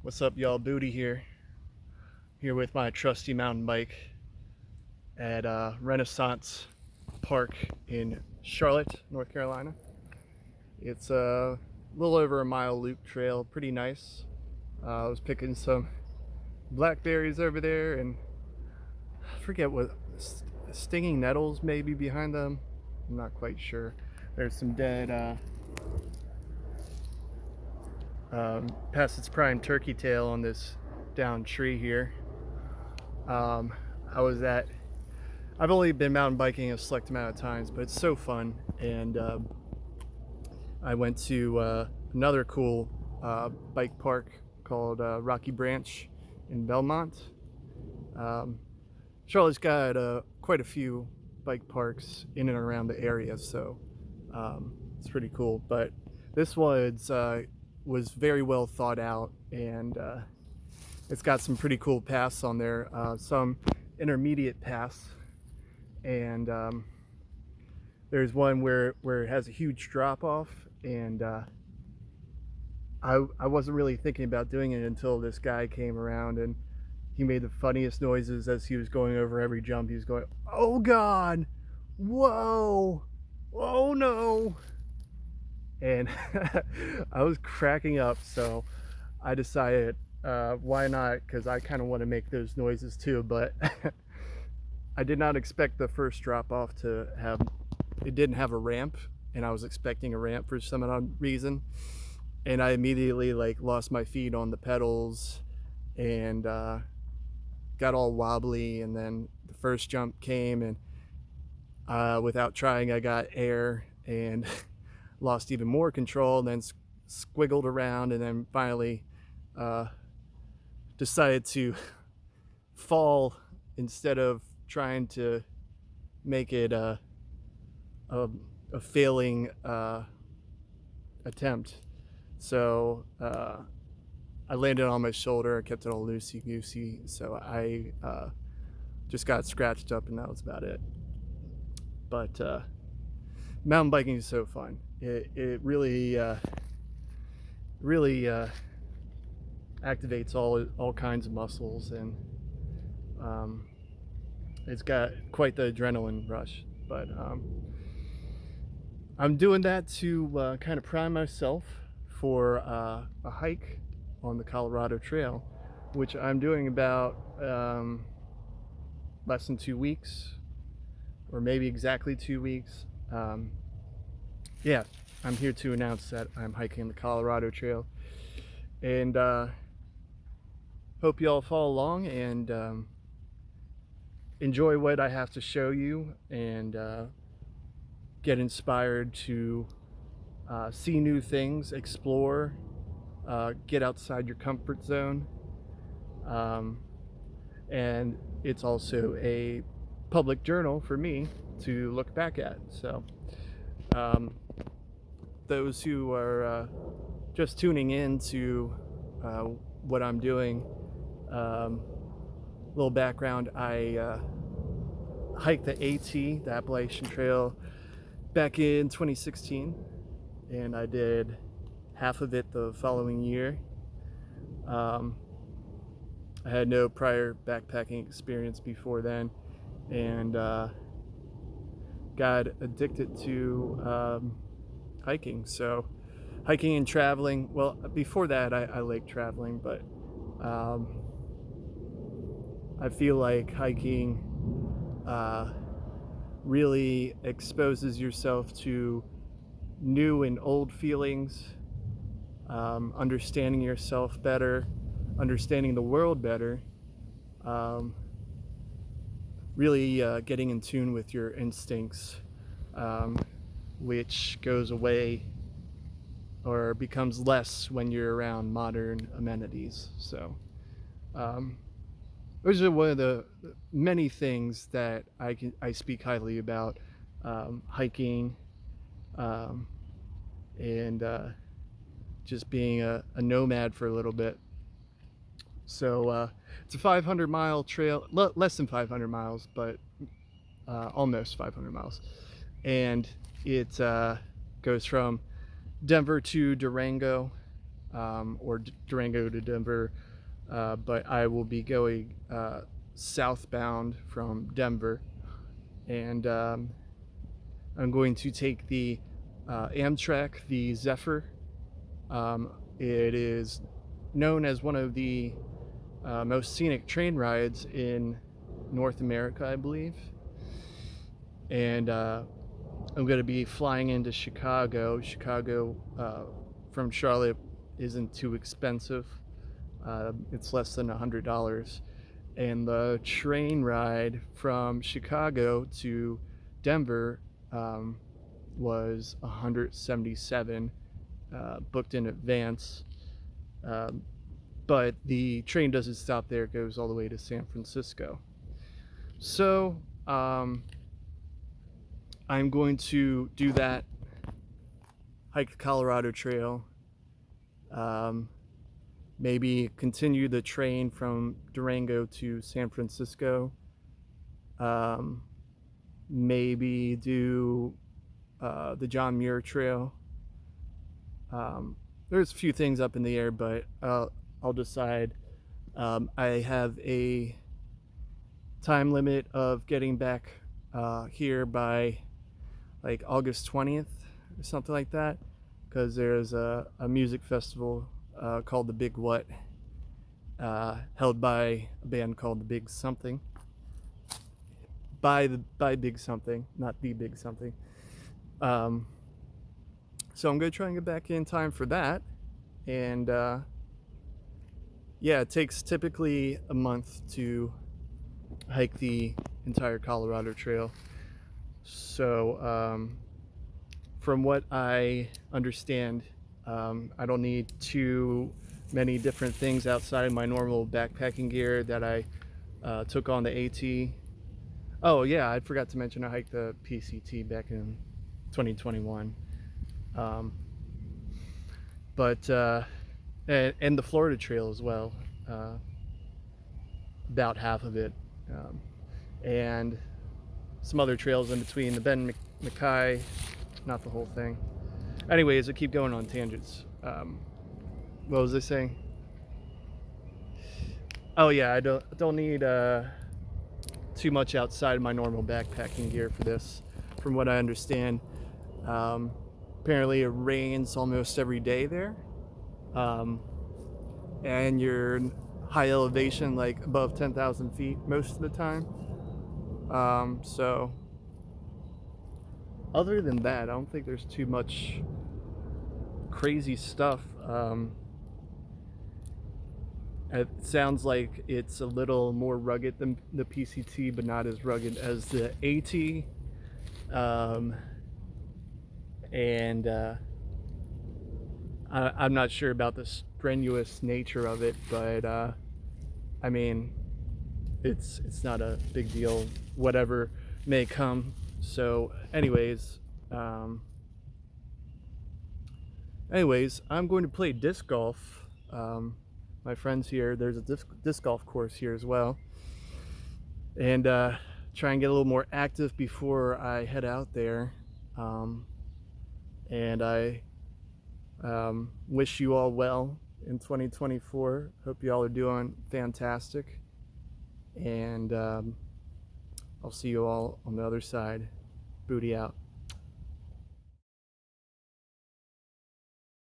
What's up, y'all? Booty here with my trusty mountain bike at Renaissance Park in Charlotte, North Carolina. It's a little over a mile loop trail, pretty nice. I was picking some blackberries over there, and I forget what stinging nettles maybe behind them. I'm not quite sure. There's some dead past its prime turkey tail on this down tree here. Um, I was at I've only been mountain biking a select amount of times, but it's so fun. And I went to another cool bike park called Rocky Branch in Belmont. Um, Charlotte's got quite a few bike parks in and around the area, so it's pretty cool. But this was very well thought out, and it's got some pretty cool paths on there, some intermediate paths, and there's one where it has a huge drop off, and I wasn't really thinking about doing it until this guy came around, and he made the funniest noises as he was going over every jump. He was going, "Oh God, whoa, oh no," and I was cracking up. So I decided, why not? Because I kind of want to make those noises too, but I did not expect the first drop off to have, it didn't have a ramp, and I was expecting a ramp for some odd reason. And I immediately lost my feet on the pedals, and got all wobbly. And then the first jump came, and without trying, I got air and lost even more control, and then squiggled around, and then finally decided to fall instead of trying to make it a failing attempt. So I landed on my shoulder. I kept it all loosey goosey, so I just got scratched up, and that was about it. But mountain biking is so fun. It really activates all kinds of muscles, and it's got quite the adrenaline rush. But I'm doing that to kind of prime myself for a hike on the Colorado Trail, which I'm doing about less than 2 weeks, or maybe exactly 2 weeks. Yeah, I'm here to announce that I'm hiking the Colorado Trail, and hope you all follow along and enjoy what I have to show you, and get inspired to see new things, explore, get outside your comfort zone. And it's also a public journal for me to look back at. So those who are just tuning in to what I'm doing, little background: I hiked the AT, the Appalachian Trail, back in 2016, and I did half of it the following year. I had no prior backpacking experience before then, and got addicted to hiking. So hiking and traveling, well, before that I liked traveling, but I feel like hiking really exposes yourself to new and old feelings, understanding yourself better, understanding the world better, really getting in tune with your instincts, which goes away or becomes less when you're around modern amenities. So those are one of the many things that I speak highly about, hiking, and just being a nomad for a little bit. So it's a 500-mile trail, less than 500 miles, but almost 500 miles. And it goes from Denver to Durango, or Durango to Denver, but I will be going southbound from Denver, and I'm going to take the Amtrak, the Zephyr. It is known as one of the most scenic train rides in North America, I believe. And I'm going to be flying into Chicago. Chicago from Charlotte isn't too expensive. It's less than $100. And the train ride from Chicago to Denver was $177, booked in advance. But the train doesn't stop there, it goes all the way to San Francisco. So I'm going to do that, hike the Colorado Trail, maybe continue the train from Durango to San Francisco, maybe do the John Muir Trail. There's a few things up in the air, but I'll decide. I have a time limit of getting back here by like August 20th or something like that, because there's a music festival called the Big What, held by a band called the Big Something. By Big Something, not the Big Something. So I'm gonna try and get back in time for that, and yeah, it takes typically a month to hike the entire Colorado Trail. So from what I understand, I don't need too many different things outside of my normal backpacking gear that I took on the AT. Oh yeah, I forgot to mention I hiked the PCT back in 2021. But and the Florida Trail as well, about half of it, and some other trails in between, the Ben McKay, not the whole thing. Anyways, I keep going on tangents. What was I saying? Oh yeah, I don't need too much outside of my normal backpacking gear for this, from what I understand. Apparently it rains almost every day there, and you're high elevation, like above 10,000 feet most of the time. So other than that, I don't think there's too much crazy stuff. It sounds like it's a little more rugged than the PCT, but not as rugged as the AT. And I'm not sure about the strenuous nature of it, but I mean, it's not a big deal, whatever may come. So anyways, I'm going to play disc golf. My friends here, there's a disc golf course here as well, and try and get a little more active before I head out there. And I wish you all well in 2024. Hope you all are doing fantastic, and I'll see you all on the other side. Booty out.